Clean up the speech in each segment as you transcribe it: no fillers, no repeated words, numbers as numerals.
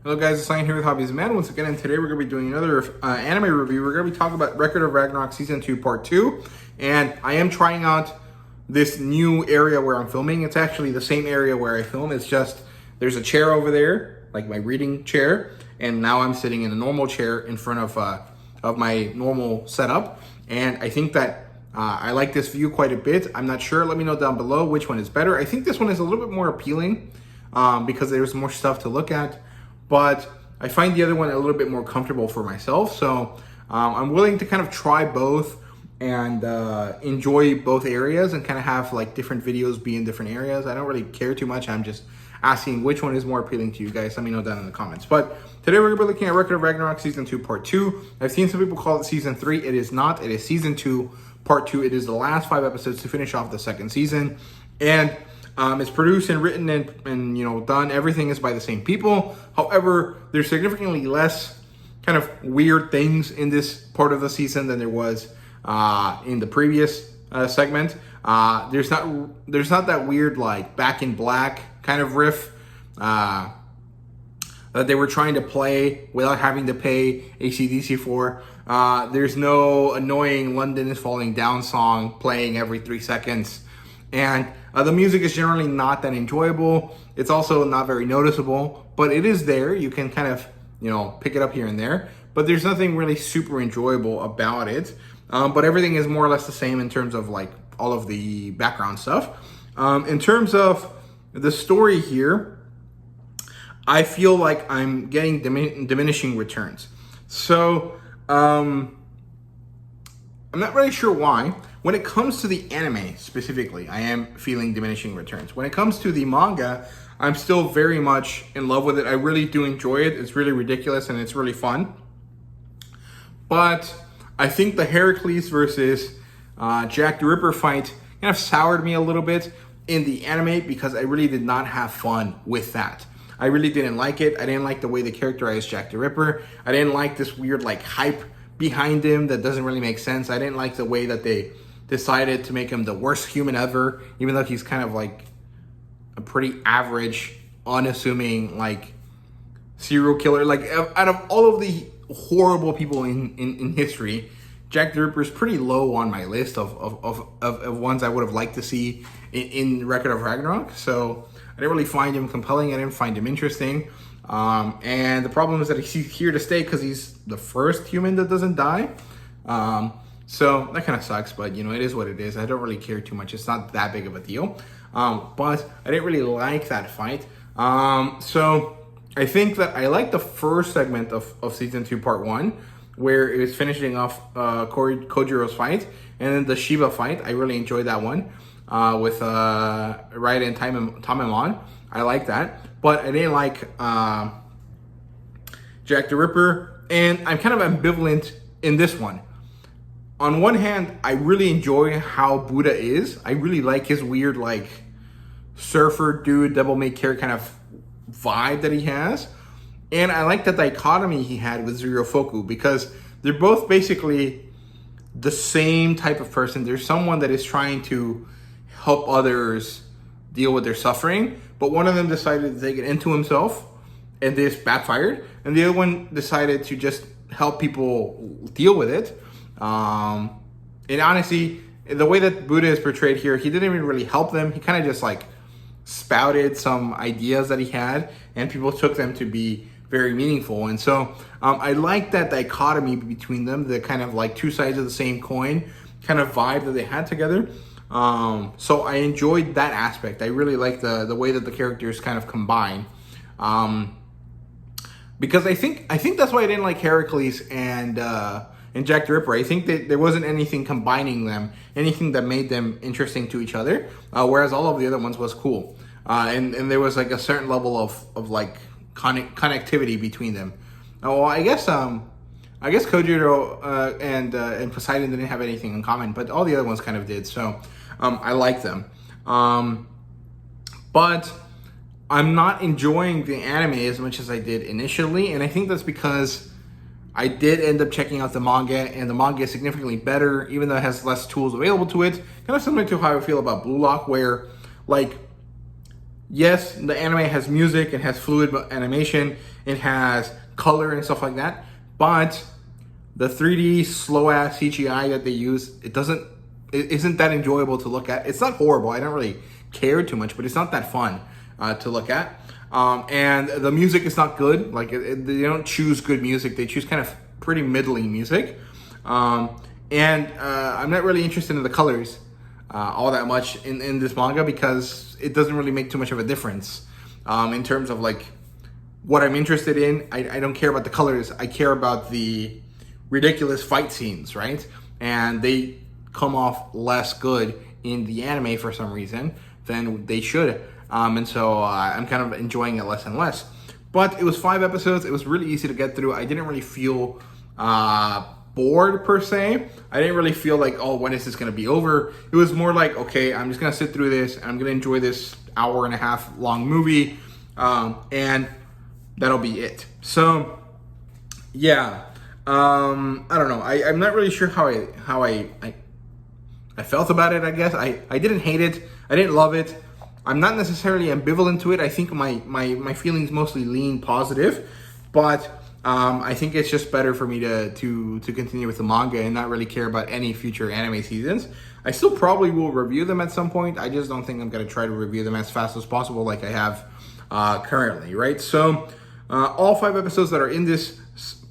Hello guys, it's Ryan here with HobbiesofaMan once again, and today we're going to be doing another anime review. We're going to be talking about Record of Ragnarok Season 2 Part 2, and I am trying out this new area where I'm filming. It's actually the same area where I film, it's just there's a chair over there, like my reading chair, and now I'm sitting in a normal chair in front of my normal setup, and I think that I like this view quite a bit. I'm not sure, let me know down below which one is better. I think this one is a little bit more appealing because there's more stuff to look at. But I find the other one a little bit more comfortable for myself. So I'm willing to kind of try both and enjoy both areas and kind of have like different videos be in different areas. I don't really care too much. I'm just asking which one is more appealing to you guys. Let me know down in the comments. But today we're going to be looking at Record of Ragnarok Season 2 Part 2. I've seen some people call it Season 3. It is not. It is Season 2 Part 2. It is the last 5 episodes to finish off the second season. And it's produced and written and you know done. Everything is by the same people. However, there's significantly less kind of weird things in this part of the season than there was in the previous segment. There's not that weird like Back in Black kind of riff that they were trying to play without having to pay AC/DC for. There's no annoying London is Falling Down song playing every 3 seconds. And the music is generally not that enjoyable. It's also not very noticeable, but it is there. You can kind of, you know, pick it up here and there, but there's nothing really super enjoyable about it. But everything is more or less the same in terms of like all of the background stuff. In terms of the story here, I feel like I'm getting diminishing returns. So I'm not really sure why. When it comes to the anime specifically, I am feeling diminishing returns. When it comes to the manga, I'm still very much in love with it. I really do enjoy it. It's really ridiculous and it's really fun. But I think the Heracles versus Jack the Ripper fight kind of soured me a little bit in the anime because I really did not have fun with that. I really didn't like it. I didn't like the way they characterized Jack the Ripper. I didn't like this weird like hype behind him that doesn't really make sense. I didn't like the way that they decided to make him the worst human ever, even though he's kind of like a pretty average, unassuming like serial killer. Like out of all of the horrible people in history, Jack the Ripper is pretty low on my list of ones I would have liked to see in Record of Ragnarok. So I didn't really find him compelling. I didn't find him interesting. And the problem is that he's here to stay because he's the first human that doesn't die. So that kind of sucks, but you know, it is what it is. I don't really care too much. It's not that big of a deal. But I didn't really like that fight. So I think that I like the first segment of Season 2 Part 1, where it was finishing off Kojiro's fight, and then the Shiva fight. I really enjoyed that one with Raiden and Tamemon. I like that. But I didn't like Jack the Ripper, and I'm kind of ambivalent in this one. On one hand, I really enjoy how Buddha is. I really like his weird, like, surfer dude, devil-may-care kind of vibe that he has. And I like the dichotomy he had with Zurofoku because they're both basically the same type of person. There's someone that is trying to help others deal with their suffering, but one of them decided to take it into himself, and this backfired. And the other one decided to just help people deal with it. And honestly, the way that Buddha is portrayed here, he didn't even really help them. He kind of just like spouted some ideas that he had, and people took them to be very meaningful. And so I like that dichotomy between them, the kind of like two sides of the same coin kind of vibe that they had together. So I enjoyed that aspect. I really like the way that the characters kind of combine. Because I think that's why I didn't like Heracles and Jack the Ripper. I think that there wasn't anything combining them, anything that made them interesting to each other, whereas all of the other ones was cool. And there was like a certain level of like connectivity between them. Oh, well, I guess Kojiro and Poseidon didn't have anything in common, but all the other ones kind of did. So I like them. But I'm not enjoying the anime as much as I did initially, and I think that's because I did end up checking out the manga, and the manga is significantly better, even though it has less tools available to it. Kind of similar to how I feel about Blue Lock, where like yes, the anime has music, it has fluid animation, it has color and stuff like that, but the 3D slow ass CGI that they use, it isn't that enjoyable to look at. It's not horrible. I don't really care too much, but it's not that fun to look at. And the music is not good. Like they don't choose good music. They choose kind of pretty middling music. And I'm not really interested in the colors all that much in this manga because it doesn't really make too much of a difference in terms of like what I'm interested in. I don't care about the colors. I care about the ridiculous fight scenes, right? And they come off less good in the anime for some reason than they should. And so I'm kind of enjoying it less and less. But it was 5 episodes. It was really easy to get through. I didn't really feel bored per se. I didn't really feel like, oh, when is this going to be over? It was more like, okay, I'm just going to sit through this. And I'm going to enjoy this hour and a half long movie. And that'll be it. So, yeah. I don't know. I'm not really sure how I felt about it, I guess. I didn't hate it. I didn't love it. I'm not necessarily ambivalent to it. I think my feelings mostly lean positive, but I think it's just better for me to continue with the manga and not really care about any future anime seasons. I still probably will review them at some point. I just don't think I'm going to try to review them as fast as possible like I have currently, right? So all 5 episodes that are in this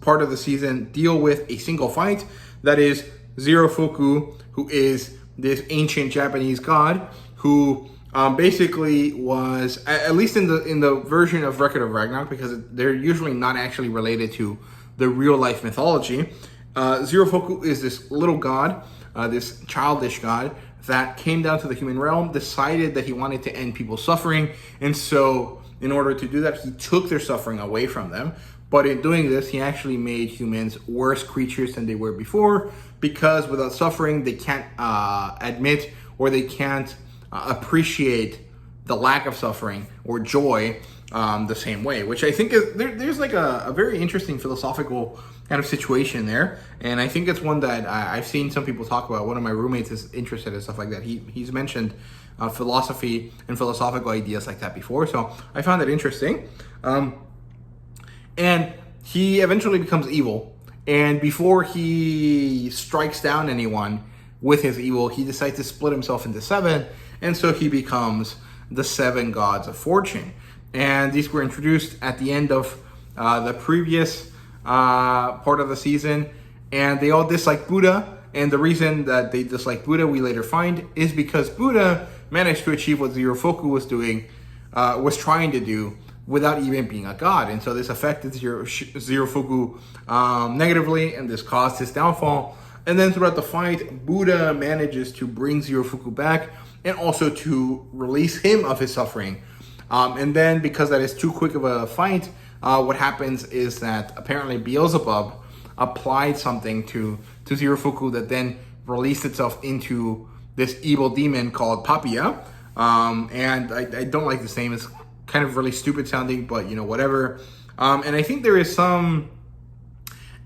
part of the season deal with a single fight. That is Zirofuku, who is this ancient Japanese god who basically was, at least in the version of Record of Ragnarok, because they're usually not actually related to the real life mythology. Zirofuku is this little god, this childish god that came down to the human realm, decided that he wanted to end people's suffering, and so in order to do that, he took their suffering away from them. But in doing this, he actually made humans worse creatures than they were before, because without suffering, they can't admit or they can't appreciate the lack of suffering or joy the same way, which I think is there's like a very interesting philosophical kind of situation there. And I think it's one that I've seen some people talk about. One of my roommates is interested in stuff like that. He's mentioned philosophy and philosophical ideas like that before. So I found it interesting. And he eventually becomes evil. And before he strikes down anyone with his evil, he decides to split himself into 7. And so he becomes the 7 gods of fortune. And these were introduced at the end of the previous part of the season. And they all dislike Buddha. And the reason that they dislike Buddha, we later find, is because Buddha managed to achieve what Zirofuku was trying to do without even being a god. And so this affected Zirofuku negatively, and this caused his downfall. And then throughout the fight, Buddha manages to bring Zirofuku back and also to release him of his suffering. And then because that is too quick of a fight, what happens is that apparently Beelzebub applied something to Zirofuku that then released itself into this evil demon called Papia. And I don't like this name. It's kind of really stupid sounding, but whatever. And I think there is some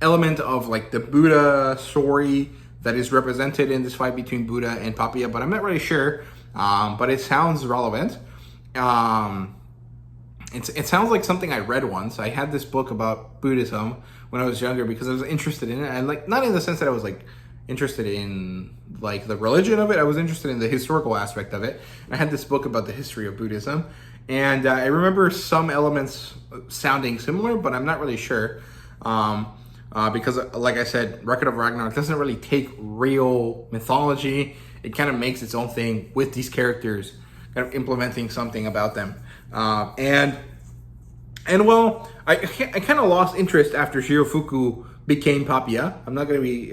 element of like the Buddha story that is represented in this fight between Buddha and Papia, but I'm not really sure. But it sounds relevant. It sounds like something I read once. I had this book about Buddhism when I was younger because I was interested in it, and like not in the sense that I was like interested in like the religion of it. I was interested in the historical aspect of it. I had this book about the history of Buddhism, and I remember some elements sounding similar, but I'm not really sure. Because like I said, Record of Ragnarok doesn't really take real mythology. It kind of makes its own thing with these characters, kind of implementing something about them. And well, I kind of lost interest after Zirofuku became Papia. I'm not going to be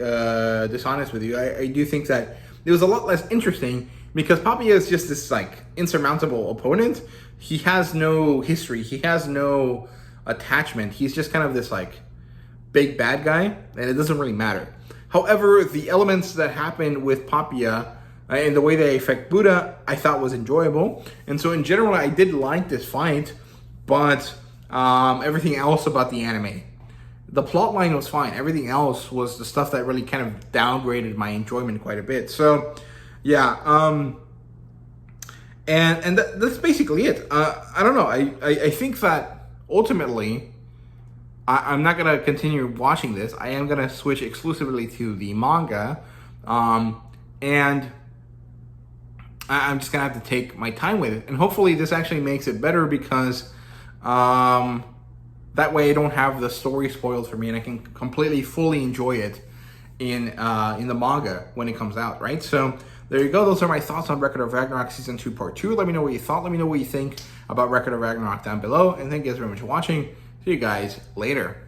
dishonest with you. I do think that it was a lot less interesting because Papia is just this like insurmountable opponent. He has no history. He has no attachment. He's just kind of this like big bad guy, and it doesn't really matter. However, the elements that happen with Papia and the way they affect Buddha, I thought was enjoyable. And so in general, I did like this fight, but everything else about the anime, the plot line was fine. Everything else was the stuff that really kind of downgraded my enjoyment quite a bit. So yeah, And that's basically it. I don't know. I think that ultimately, I'm not going to continue watching this. I am going to switch exclusively to the manga. And I'm just going to have to take my time with it. And hopefully this actually makes it better, because that way I don't have the story spoiled for me, and I can completely, fully enjoy it in the manga when it comes out, right? So there you go. Those are my thoughts on Record of Ragnarok Season 2 Part 2. Let me know what you thought. Let me know what you think about Record of Ragnarok down below. And thank you guys very much for watching. See you guys later.